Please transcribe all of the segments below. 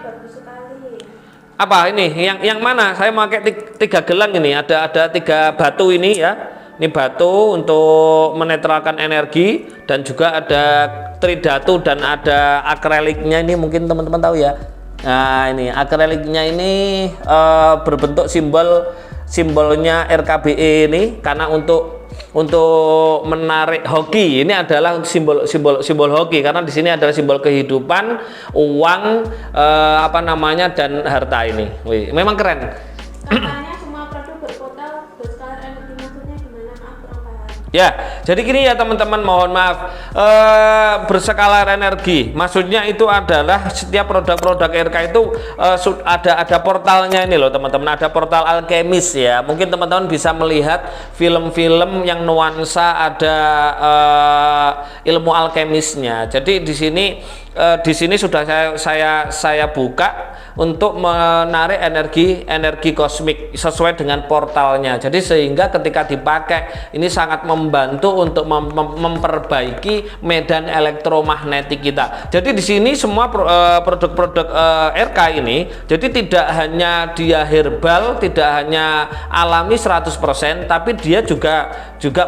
bagus sekali. Apa ini? Yang mana? Saya pakai tiga gelang ini. Ada tiga batu ini ya. Ini batu untuk menetralkan energi dan juga ada tridatu dan ada akriliknya ini mungkin teman-teman tahu ya. Nah ini akriliknya ini berbentuk simbolnya RKBE ini karena untuk menarik hoki. Ini adalah simbol hoki karena di sini adalah simbol kehidupan, uang, dan harta ini. Wih, memang keren. Katanya semua produk berskala energi, maksudnya gimana? Maaf kurang paham. Ya, jadi gini ya teman-teman, mohon maaf, berskala energi, maksudnya itu adalah setiap produk-produk RK itu ada portalnya ini loh teman-teman, ada portal alkemis ya. Mungkin teman-teman bisa melihat film-film yang nuansa ada ilmu alkemisnya. Jadi di sini sudah saya buka untuk menarik energi kosmik sesuai dengan portalnya. Jadi sehingga ketika dipakai ini sangat membantu untuk memperbaiki medan elektromagnetik kita. Jadi di sini semua produk-produk RK ini jadi tidak hanya dia herbal, tidak hanya alami 100%, tapi dia juga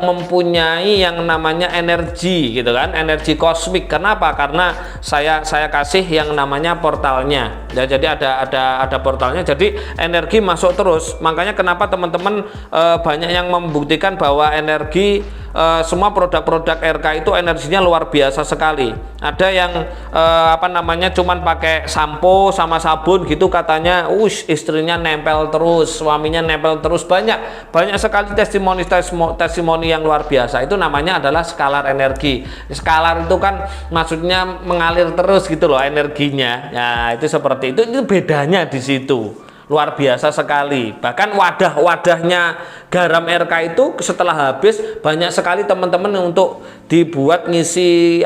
mempunyai yang namanya energi gitu kan, energi kosmik. Kenapa? Karena saya kasih yang namanya portalnya. Ya, jadi ada portalnya, jadi energi masuk terus. Makanya kenapa teman-teman banyak yang membuktikan bahwa energi semua produk-produk RK itu energinya luar biasa sekali. Ada yang cuman pakai sampo sama sabun gitu katanya, istrinya nempel terus, suaminya nempel terus. Banyak sekali testimoni yang luar biasa. Itu namanya adalah skalar energi. Skalar itu kan maksudnya mengalir terus gitu loh energinya. Ya, itu seperti itu. Itu bedanya di situ. Luar biasa sekali. Bahkan wadah-wadahnya garam RK itu setelah habis banyak sekali teman-teman untuk dibuat ngisi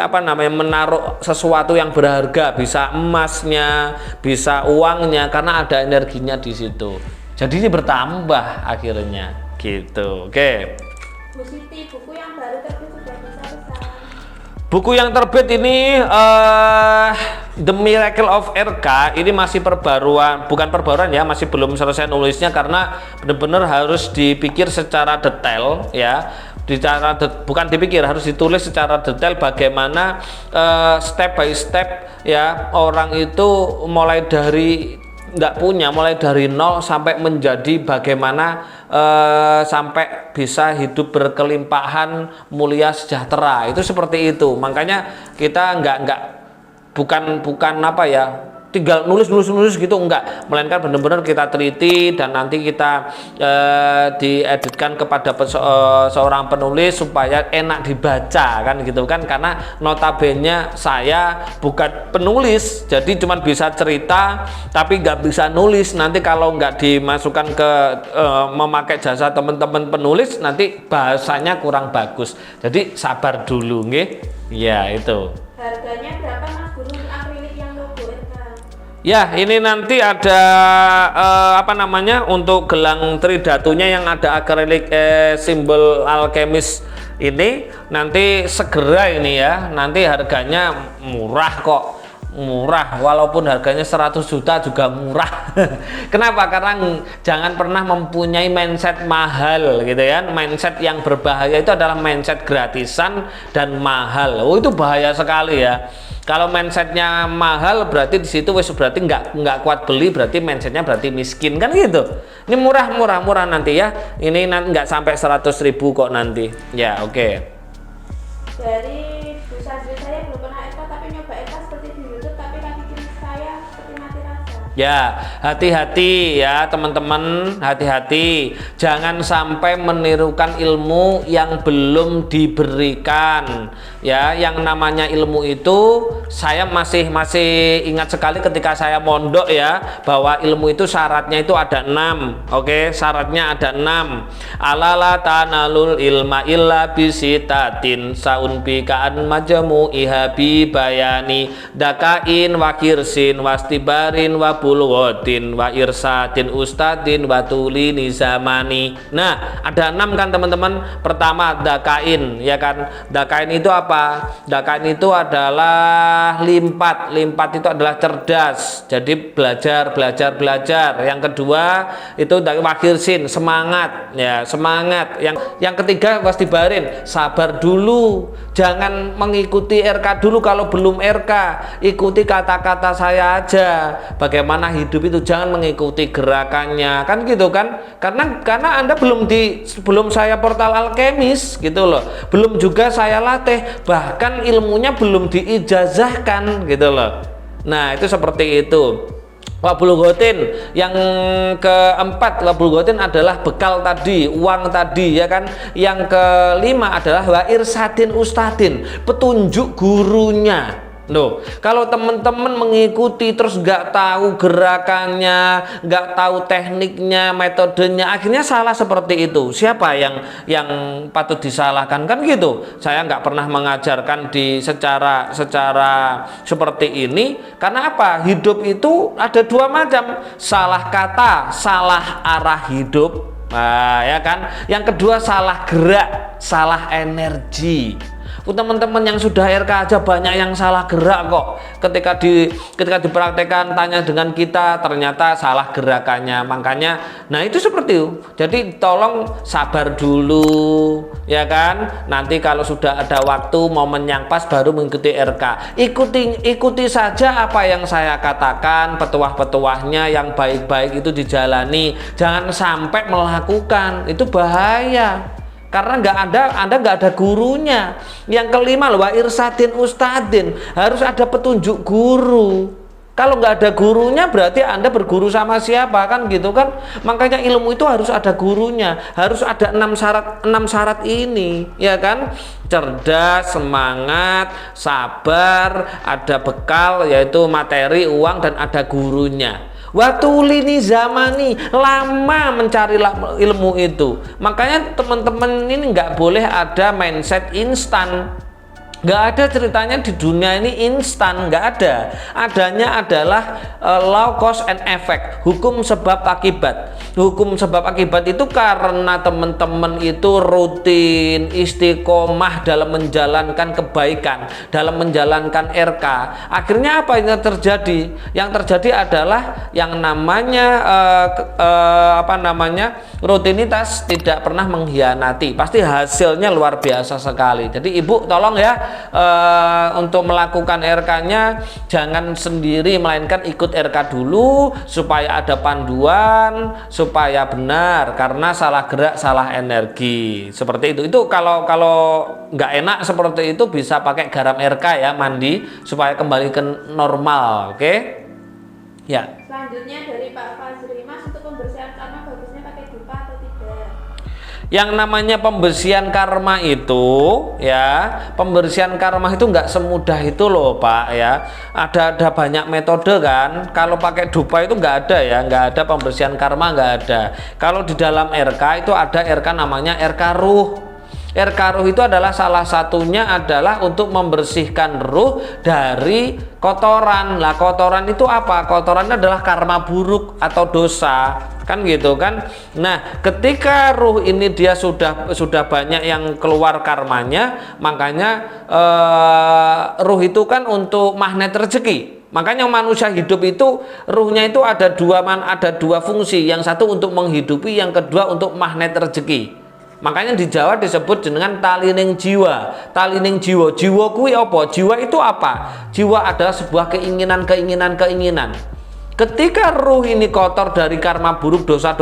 menaruh sesuatu yang berharga, bisa emasnya, bisa uangnya, karena ada energinya di situ. Jadi ini bertambah akhirnya gitu. Oke. Bu Siti, buku yang baru terbit sudah bisa pesan. Buku yang terbit ini The Miracle of RK ini masih bukan perbaruan ya, masih belum selesai nulisnya karena benar-benar harus dipikir secara detail ya. Bukan dipikir, harus ditulis secara detail bagaimana step by step ya orang itu mulai dari nol sampai menjadi bagaimana sampai bisa hidup berkelimpahan, mulia, sejahtera. Itu seperti itu. Makanya kita bukan tinggal nulis gitu, enggak, melainkan benar-benar kita teliti dan nanti kita dieditkan kepada seorang penulis supaya enak dibaca kan gitu kan, karena notabene saya bukan penulis, jadi cuma bisa cerita tapi nggak bisa nulis. Nanti kalau nggak dimasukkan ke memakai jasa teman-teman penulis, nanti bahasanya kurang bagus. Jadi sabar dulu nggih. Ya itu. Harganya berapa Mas Guru akrilik yang logo RK? Ya, ini nanti ada untuk gelang tridatunya yang ada akrilik simbol alkemis ini nanti segera ini ya. Nanti harganya murah kok. Murah, walaupun harganya 100 juta juga murah. Kenapa? Karena jangan pernah mempunyai mindset mahal gitu ya. Mindset yang berbahaya itu adalah mindset gratisan dan mahal. Oh, itu bahaya sekali ya. Kalau mindsetnya mahal berarti di situ berarti nggak kuat beli, berarti mindsetnya berarti miskin kan gitu. Ini murah nanti ya. Ini nanti nggak sampai 100.000 kok nanti. Ya, oke. Dari Bu Sadri, saya belum pernah RK tapi nyoba RK seperti di YouTube, tapi kaki kiri saya seperti mati rasa. Ya, hati-hati ya teman-teman, hati-hati. Jangan sampai menirukan ilmu yang belum diberikan. Ya, yang namanya ilmu itu saya masih ingat sekali ketika saya mondok ya, bahwa ilmu itu syaratnya itu ada 6. Oke, syaratnya ada 6. Alala tanalul ilma illa bisitatin saun bikaan majamu ihabi bayani dakain wakirsin wastibarin bulghatin wa irsadin ustadin wa tulini zamani. Nah, ada 6 kan teman-teman. Pertama dakain, ya kan? Dakain itu apa? Dakain itu adalah limpat. Limpat itu adalah cerdas. Jadi belajar. Yang kedua itu wakirsin, semangat, ya, semangat. Yang ketiga pasti barin, sabar dulu. Jangan mengikuti RK dulu kalau belum RK. Ikuti kata-kata saya aja. Bagaimana hidup itu, jangan mengikuti gerakannya, kan gitu kan? Karena Anda belum saya portal alkemis gitu loh. Belum juga saya latih, bahkan ilmunya belum diijazahkan gitu loh. Nah, itu seperti itu. Wabulghatin yang keempat, wabulghatin adalah bekal tadi, uang tadi, ya kan. Yang kelima adalah wa irsadin ustadin, petunjuk gurunya. Loh, kalau teman-teman mengikuti terus nggak tahu gerakannya, nggak tahu tekniknya, metodenya, akhirnya salah seperti itu. Siapa yang patut disalahkan, kan gitu? Saya nggak pernah mengajarkan secara seperti ini. Karena apa? Hidup itu ada 2 macam, salah kata, salah arah hidup. Nah, ya kan? Yang kedua salah gerak, salah energi. Teman-teman yang sudah RK aja banyak yang salah gerak kok. Ketika dipraktekkan, tanya dengan kita, ternyata salah gerakannya. Makanya, nah itu seperti itu. Jadi tolong sabar dulu, ya kan. Nanti kalau sudah ada waktu, momen yang pas, baru mengikuti RK. Ikuti saja apa yang saya katakan, petuah-petuahnya yang baik-baik itu dijalani. Jangan sampai melakukan, itu bahaya. Karena Anda nggak ada gurunya. Yang kelima, wa irsadin ustadin, harus ada petunjuk guru. Kalau nggak ada gurunya berarti Anda berguru sama siapa, kan gitu kan. Makanya ilmu itu harus ada gurunya, harus ada 6 syarat ini, ya kan. Cerdas, semangat, sabar, ada bekal yaitu materi, uang, dan ada gurunya. Watulini zamani, lama mencari ilmu itu. Makanya teman-teman ini nggak boleh ada mindset instan. Nggak ada ceritanya di dunia ini instan, nggak ada. Adanya adalah law cause and effect, hukum sebab akibat. Hukum sebab akibat itu karena teman-teman itu rutin istiqomah dalam menjalankan kebaikan, dalam menjalankan RK. Akhirnya apa yang terjadi? Yang terjadi adalah yang namanya rutinitas tidak pernah mengkhianati. Pasti hasilnya luar biasa sekali. Jadi ibu tolong ya, untuk melakukan RK-nya jangan sendiri, melainkan ikut RK dulu supaya ada panduan, supaya benar. Karena salah gerak, salah energi. Seperti itu. Itu kalau nggak enak seperti itu bisa pakai garam RK ya, mandi supaya kembali ke normal. Oke? Ya. Selanjutnya dari Pak Fazri, Mas, untuk pembersihan karma bagusnya pakai dupa atau tidak? Yang namanya pembersihan karma itu, ya, pembersihan karma itu nggak semudah itu loh Pak, ya. Ada banyak metode kan. Kalau pakai dupa itu nggak ada ya, nggak ada pembersihan karma, nggak ada. Kalau di dalam RK itu ada RK namanya RK ruh. RK ruh itu adalah salah satunya adalah untuk membersihkan ruh dari kotoran. Lah kotoran itu apa? Kotoran adalah karma buruk atau dosa, kan gitu kan. Nah, ketika ruh ini dia sudah banyak yang keluar karmanya, makanya ruh itu kan untuk magnet rezeki. Makanya manusia hidup itu ruhnya itu ada dua fungsi. Yang satu untuk menghidupi, yang kedua untuk magnet rezeki. Makanya di Jawa disebut dengan talining jiwa. Talining jiwa. Jiwa kui apa? Jiwa itu apa? Jiwa adalah sebuah keinginan. Ketika ruh ini kotor dari karma buruk, dosa,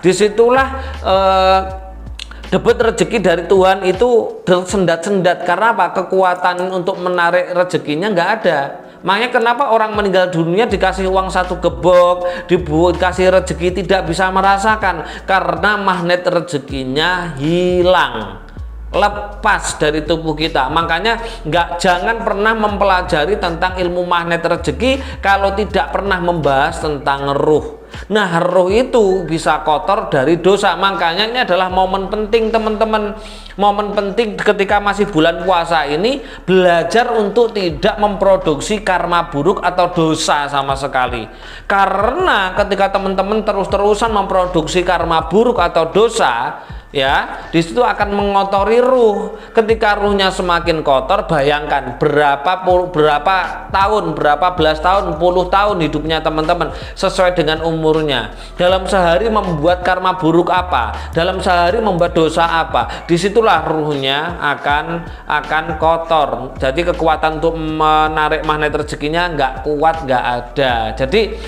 disitulah debit rezeki dari Tuhan itu tersendat-sendat. Karena apa? Kekuatan untuk menarik rezekinya nggak ada. Makanya kenapa orang meninggal dunia dikasih uang 1 gebok, dikasih rezeki tidak bisa merasakan, karena magnet rezekinya hilang, lepas dari tubuh kita. Makanya jangan pernah mempelajari tentang ilmu magnet rezeki kalau tidak pernah membahas tentang ruh. Nah, ruh itu bisa kotor dari dosa. Makanya ini adalah momen penting teman-teman. Momen penting ketika masih bulan puasa ini, belajar untuk tidak memproduksi karma buruk atau dosa sama sekali. Karena ketika teman-teman terus-terusan memproduksi karma buruk atau dosa, ya, di situ akan mengotori ruh. Ketika ruhnya semakin kotor, bayangkan berapa tahun, berapa belas tahun, puluh tahun hidupnya teman-teman sesuai dengan umurnya. Dalam sehari membuat karma buruk apa? Dalam sehari membuat dosa apa? Disitulah ruhnya akan kotor. Jadi kekuatan untuk menarik magnet rezekinya nggak kuat, nggak ada. Jadi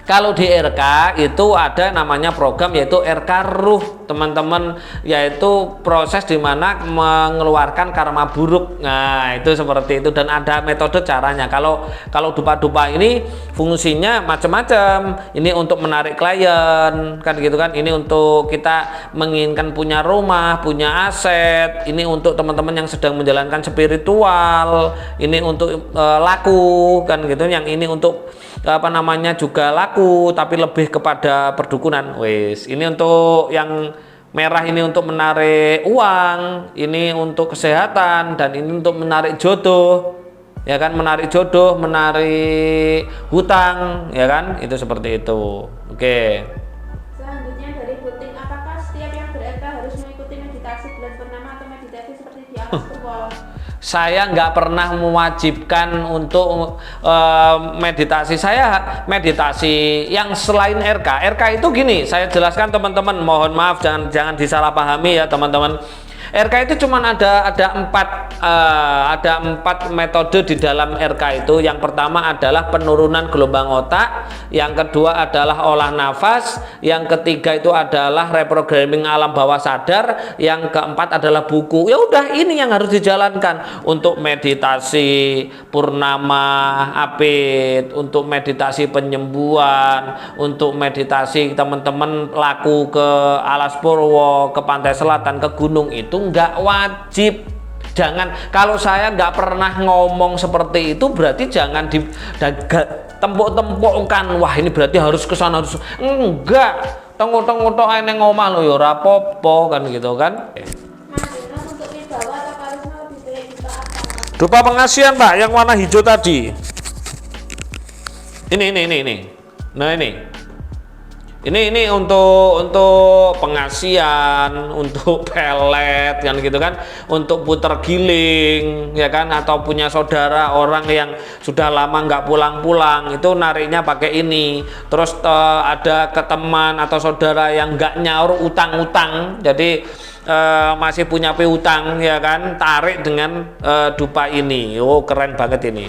kalau di RK itu ada namanya program yaitu RK Ruh teman-teman, yaitu proses dimana mengeluarkan karma buruk. Nah itu seperti itu, dan ada metode caranya. Kalau dupa-dupa ini fungsinya macam-macam. Ini untuk menarik klien kan gitu kan, ini untuk kita menginginkan punya rumah, punya aset, ini untuk teman-teman yang sedang menjalankan spiritual, ini untuk laku kan gitu, yang ini untuk apa namanya juga laku tapi lebih kepada perdukunan. Wes, ini untuk yang merah ini untuk menarik uang, ini untuk kesehatan, dan ini untuk menarik jodoh, ya kan, menarik jodoh, menarik hutang, ya kan, itu seperti itu. Oke. Selanjutnya dari Buting, apakah setiap yang ber-RK harus mengikuti meditasi bulan purnama atau meditasi seperti di atas Purwo? Saya nggak pernah mewajibkan untuk meditasi. Saya meditasi yang selain RK. RK itu gini, saya jelaskan teman-teman, mohon maaf jangan disalahpahami ya teman-teman. RK itu cuma ada empat metode di dalam RK itu. Yang pertama adalah penurunan gelombang otak, yang kedua adalah olah nafas, yang ketiga itu adalah reprogramming alam bawah sadar, yang keempat adalah buku. Ya udah, ini yang harus dijalankan untuk meditasi purnama apit, untuk meditasi penyembuhan, untuk meditasi teman-teman laku ke Alas Purwo, ke pantai selatan, ke gunung, itu nggak wajib. Jangan, kalau saya nggak pernah ngomong seperti itu berarti jangan ditempuk-tempukkan, wah ini berarti harus ke sana, harus enggak, tengok-tengok ene ngomah lo ya rapopo kan gitu kan. Untuk wibawa atau karisma lebih baik dupa apa? Dupa pengasihan Pak, yang warna hijau tadi. Ini. Nah ini untuk pengasihan, untuk pelet kan gitu kan, untuk puter giling ya kan, atau punya saudara orang yang sudah lama nggak pulang-pulang, itu nariknya pakai ini. Terus ada ke teman atau saudara yang nggak nyaur utang-utang, jadi masih punya piutang ya kan, tarik dengan dupa ini. Oh keren banget ini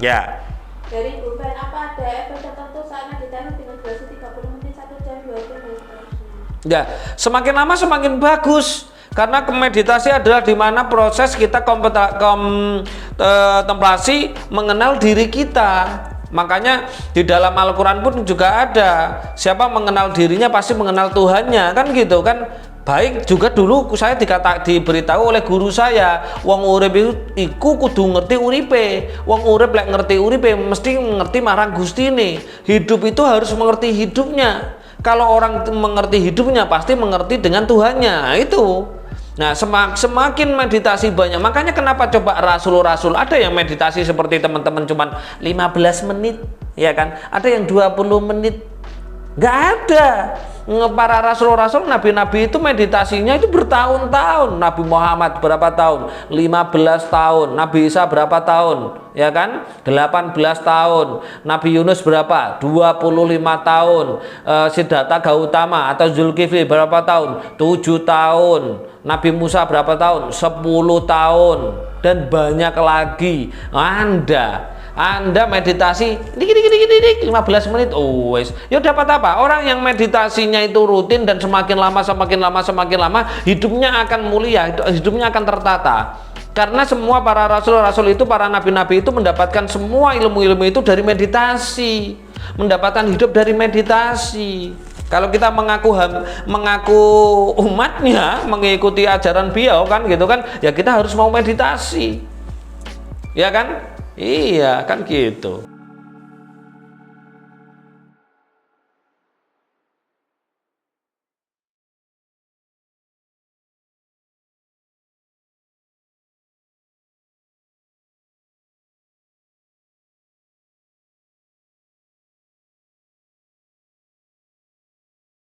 ya. Dari Bupen, apa ada efek tertentu saat meditasi dengan durasi 30 menit, 1 jam, 2 jam, dan seterusnya? Ya, semakin lama semakin bagus, karena meditasi adalah dimana proses kita kontemplasi mengenal diri kita. Makanya di dalam Al-Quran pun juga ada, siapa mengenal dirinya pasti mengenal Tuhannya kan gitu kan. Baik juga dulu saya diberitahu oleh guru saya, wong urip iku kudu ngerti uripe. Wong urip lek ngerti uripe mesti ngerti marang Gustine. Hidup itu harus mengerti hidupnya. Kalau orang mengerti hidupnya pasti mengerti dengan Tuhannya. Nah, itu. Nah, semakin meditasi banyak. Makanya kenapa coba rasul-rasul ada yang meditasi seperti teman-teman cuman 15 menit, ya kan? Ada yang 20 menit. Nggak ada. Para rasul-rasul, nabi-nabi itu meditasinya itu bertahun-tahun. Nabi Muhammad berapa tahun? 15 tahun. Nabi Isa berapa tahun? Ya kan? 18 tahun. Nabi Yunus berapa? 25 tahun. Siddhartha Gautama atau Zulkifli berapa tahun? 7 tahun. Nabi Musa berapa tahun? 10 tahun. Dan banyak lagi. Anda meditasi dikit 15 menit, oh wes, ya dapat apa? Orang yang meditasinya itu rutin dan semakin lama hidupnya akan mulia, hidupnya akan tertata. Karena semua para rasul-rasul itu, para nabi-nabi itu mendapatkan semua ilmu-ilmu itu dari meditasi, mendapatkan hidup dari meditasi. Kalau kita mengaku umatnya mengikuti ajaran beliau kan gitu kan, ya kita harus mau meditasi, ya kan? Iya kan gitu.